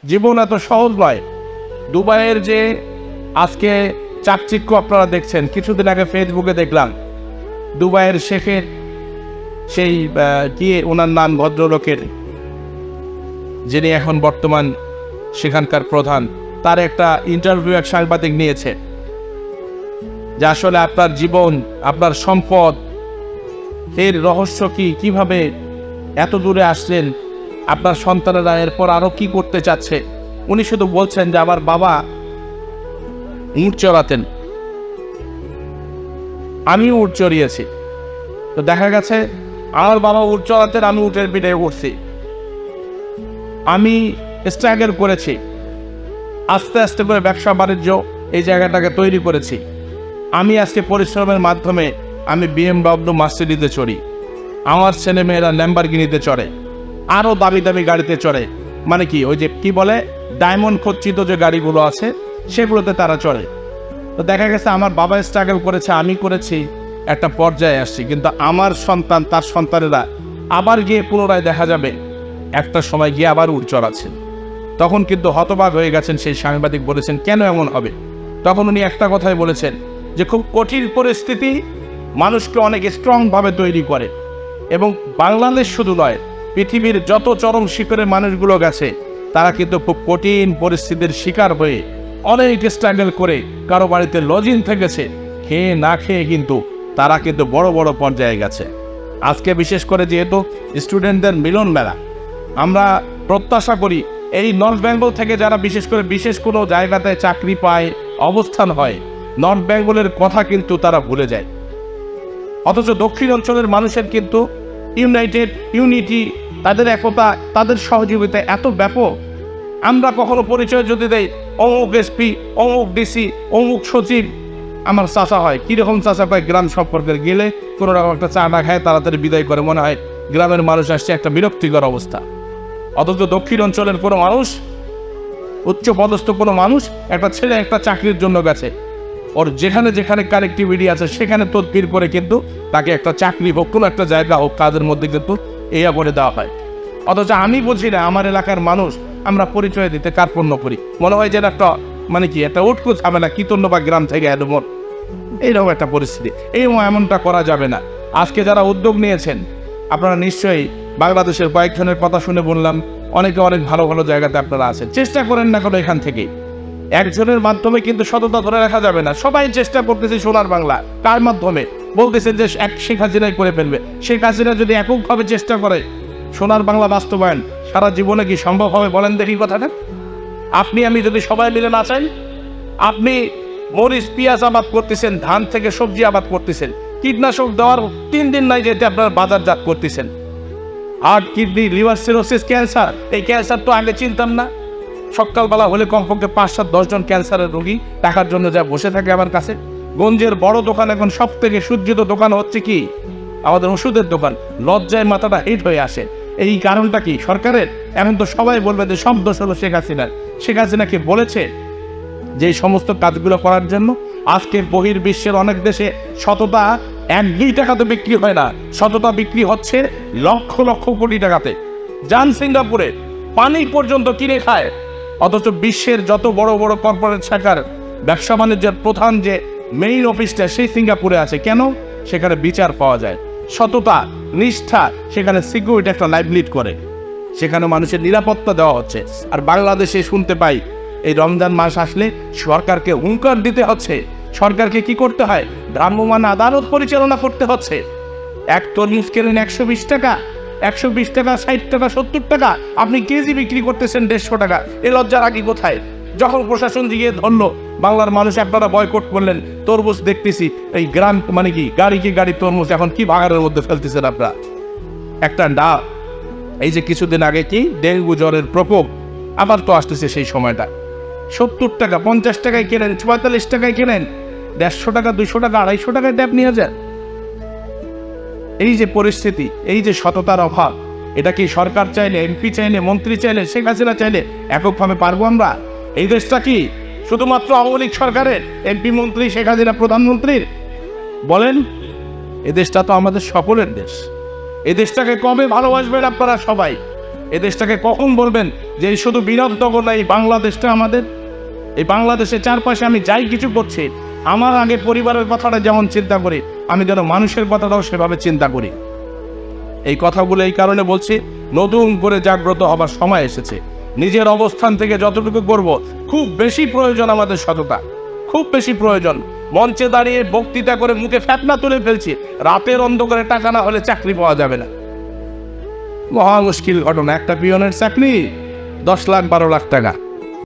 জীবন এত সহজ নয়। দুবাইয়ের যে আজকে চাকচিক্য আপনারা দেখছেন, কিছুদিন আগে ফেসবুকে দেখলাম দুবাইয়ের শেখের সেই কি ওনার নাম ভদ্রলোকের, যিনি এখন বর্তমান সেখানকার প্রধান, তার একটা ইন্টারভিউ এক সাংবাদিক নিয়েছে যে আসলে আপনার জীবন, আপনার সম্পদ, এর রহস্য কি, কিভাবে এত দূরে আসলেন, আপনার সন্তানেরা এরপর আরো কি করতে চাচ্ছে। উনি শুধু বলছেন যে আমার বাবা উট চড়াতেন, আমিও উট চড়িয়েছি। তো দেখা গেছে আমার বাবা উট চড়াতেন, আমি উটের পিঠে উঠছি, আমি স্ট্রাগল করেছি, আস্তে আস্তে করে ব্যবসা বাণিজ্য এই জায়গাটাকে তৈরি করেছি। আমি আজকে পরিশ্রমের মাধ্যমে আমি BMW মার্সিডিজে চড়ি, আমার ছেলেমেয়েরা ল্যাম্বরগিনিতে চড়ে, আরও দামি দামি গাড়িতে চড়ে। মানে কি, ওই যে কি বলে ডায়মন্ড খচ্চিত যে গাড়িগুলো আছে সেগুলোতে তারা চড়ে। তো দেখা গেছে আমার বাবা স্ট্রাগল করেছে, আমি করেছি, একটা পর্যায়ে আসছি। কিন্তু আমার সন্তান, তার সন্তানেরা আবার গিয়ে পুনরায় দেখা যাবে একটা সময় গিয়ে আবার উট চড়াচ্ছেন। তখন কিন্তু হতবাক হয়ে গেছেন সেই সাংবাদিক, বলেছেন কেন এমন হবে। তখন উনি একটা কথাই বলেছেন যে খুব কঠিন পরিস্থিতি মানুষকে অনেক স্ট্রংভাবে তৈরি করে, এবং বাংলাদেশ শুধু নয়, পৃথিবীর যত চরম শিখরে মানুষগুলো গেছে তারা কিন্তু খুব কঠিন পরিস্থিতির শিকার হয়ে অনেক স্ট্রাগল করে কারো বাড়িতে লজিং থেকেছে, খেয়ে না খেয়ে কিন্তু তারা কিন্তু বড় বড় পর্যায়ে গেছে। আজকে বিশেষ করে যেহেতু স্টুডেন্টদের মিলন মেলা, আমরা প্রত্যাশা করি এই নর্থ বেঙ্গল থেকে যারা বিশেষ কোনো জায়গাতে চাকরি পায়, অবস্থান হয়, নর্থ বেঙ্গলের কথা কিন্তু তারা ভুলে যায়। অথচ দক্ষিণ অঞ্চলের মানুষের কিন্তু ইউনিটি, তাদের একতা, তাদের সহযোগিতা এত ব্যাপক। আমরা কখনো পরিচয় যদি দেই, অমুক SP, অমুক DC, অমুক সচিব, আমার চাচা হয়, কীরকম চাচা পায়, গ্রাম সম্পর্কে গেলে কোনো রকম একটা চা না খায়, তাড়াতাড়ি বিদায় করে, মনে হয় গ্রামের মানুষ আসছে, একটা বিরক্তিকর অবস্থা। অথচ দক্ষিণ অঞ্চলের কোনো মানুষ, উচ্চ পদস্থ কোনো মানুষ, একটা ছেলে একটা চাকরির জন্য গেছে, ওর যেখানে যেখানে কানেক্টিভিটি আছে সেখানে তদবির করে কিন্তু তাকে একটা চাকরি হোক, কোনো একটা জায়গা হোক, কাজের মধ্যে কিন্তু এয়া করে দেওয়া হয়। অথচ আমি বুঝি না, আমার এলাকার মানুষ আমরা পরিচয় দিতে কার্পণ্য করি, মনে হয় যে একটা মানে কি একটা উটকো ঝামেলা, কীর্তন্য বা গ্রাম থেকে এমন এইরকম একটা পরিস্থিতি। এমনটা করা যাবে না। আজকে যারা উদ্যোগ নিয়েছেন, আপনারা নিশ্চয়ই বাংলাদেশের কয়েকজনের কথা শুনে বললাম, অনেকে অনেক ভালো ভালো জায়গাতে আপনারা আছেন, চেষ্টা করেন না কোনো এখান থেকে। একজনের মাধ্যমে কিন্তু সততা ধরে রাখা যাবে না। সবাই চেষ্টা করতেছে সোনার বাংলা, কার মাধ্যমে বলতেছেন যে শেখ হাসিনাই করে ফেলবে। শেখ হাসিনা যদি এককভাবে চেষ্টা করে সোনার বাংলা বাস্তবায়ন, সারা জীবনে কি সম্ভব হবে বলেন দেখি কথাটা? আপনি আমি যদি সবাই মিলে না চাই, আপনি মরিচ পেঁয়াজ আবাদ করতেছেন, ধান থেকে সবজি আবাদ করতেছেন, কীটনাশক দেওয়ার 3 দিন নাই যেতে আপনার বাজারজাত করতেছেন। Heart, kidney, liver cirrhosis, cancer, এই ক্যান্সার তো আগে চিনতাম না। সকালবেলা হলে কমপক্ষে 5-7-10 জন ক্যান্সারের রোগী টাকার জন্য যা বসে থাকে আমার কাছে। গঞ্জের বড় দোকান, এখন সব থেকে সজ্জিত দোকান হচ্ছে কি আমাদের ওষুধের দোকান। লজ্জায় মাথাটা হিট হয়ে আসে। এই কারণটা কি সরকারের? এখন তো সবাই বলবে যে সব দোষ হলো শেখ হাসিনার। শেখ হাসিনাকে বলেছে যে সমস্ত কাজগুলো করার জন্য। আজকে বহির্বিশ্বের অনেক দেশে সততা 1-2 টাকাতে বিক্রি হয় না, সততা বিক্রি হচ্ছে লক্ষ লক্ষ কোটি টাকাতে। যান সিঙ্গাপুরে, পানি পর্যন্ত কিনে খায়। অথচ বিশ্বের যত বড় বড় কর্পোরেট শাখার ব্যবসা বাণিজ্যের প্রধান যে মেইন অফিসটা সেই সিঙ্গাপুরে আছে। কেন? সেখানে বিচার পাওয়া যায়, সততা, নিষ্ঠা, সেখানে সিকিউরিটি একটা লাইফ লিড করে, সেখানে মানুষের নিরাপত্তা দেওয়া হচ্ছে। আর বাংলাদেশে শুনতে পাই এই রমজান মাস আসলে সরকারকে হুঙ্কার দিতে হচ্ছে। সরকারকে কি করতে হয়? ভ্রাম্যমাণ আদালত পরিচালনা করতে হচ্ছে। এক তরমুজ কেনেন 120 টাকা, 120 টাকা, 60 টাকা, 70 টাকা, আপনি কেজি বিক্রি করতেছেন 150 টাকা। এ লজ্জার আগে কোথায়? যখন প্রশাসন দিয়ে ধরলো, বাংলার মানুষ আপনারা বয়কট করলেন, তরমুজ দেখতেছি এই গ্রাম মানে কি গাড়ি তরমুজ এখন কি ভাগাড়ের মধ্যে ফেলতেছেন আপনারা। একটা এই যে কিছুদিন আগে কি ডেঙ্গু জ্বরের প্রকোপ আবার তো আসতেছে, সেই সময়টা 70 টাকা, 50 টাকায় কেনেন, 44 টাকায় কেনেন, 150 টাকা, 200 টাকা, 250 টাকায় ট্যাপ নিয়ে যান। এই যে পরিস্থিতি, এই যে সততার অভাব, এটা কি সরকার চাইলে, MP চাইলে, মন্ত্রী চাইলে, শেখ হাসিনা চাইলে এককভাবে পারবো আমরা? এই দেশটা কি শুধুমাত্র আওয়ামী লীগ সরকারের, MP মন্ত্রী, শেখ হাসিনা প্রধানমন্ত্রীর? বলেন, এ দেশটা তো আমাদের সকলের দেশ। এই দেশটাকে কবে ভালোবাসবেন আপনারা সবাই? এই দেশটাকে কখন বলবেন যে এই শুধু বিরাটনগর না, এই বাংলাদেশটা আমাদের? এই বাংলাদেশের চারপাশে আমি যাই কিছু করছি, আমার আগে পরিবারের কথাটা যেমন চিন্তা করি, আমি যেন মানুষের কথাটাও সেভাবে চিন্তা করি। এই কথাগুলো এই কারণে বলছি, নতুন করে জাগ্রত হবার সময় এসেছে। নিজের অবস্থান থেকে যতটুকু করব, খুব বেশি প্রয়োজন আমাদের সততা, খুব বেশি প্রয়োজন। মঞ্চে দাঁড়িয়ে বক্তৃতা করে মুখে ফ্যাটনা তুলে ফেলছি, রাতের অন্ধকারে টাকা না হলে চাকরি পাওয়া যাবে না। মহা মুশকিল ঘটনা। একটা পিয়নের চাকরি 10 লাখ 12 লাখ টাকা।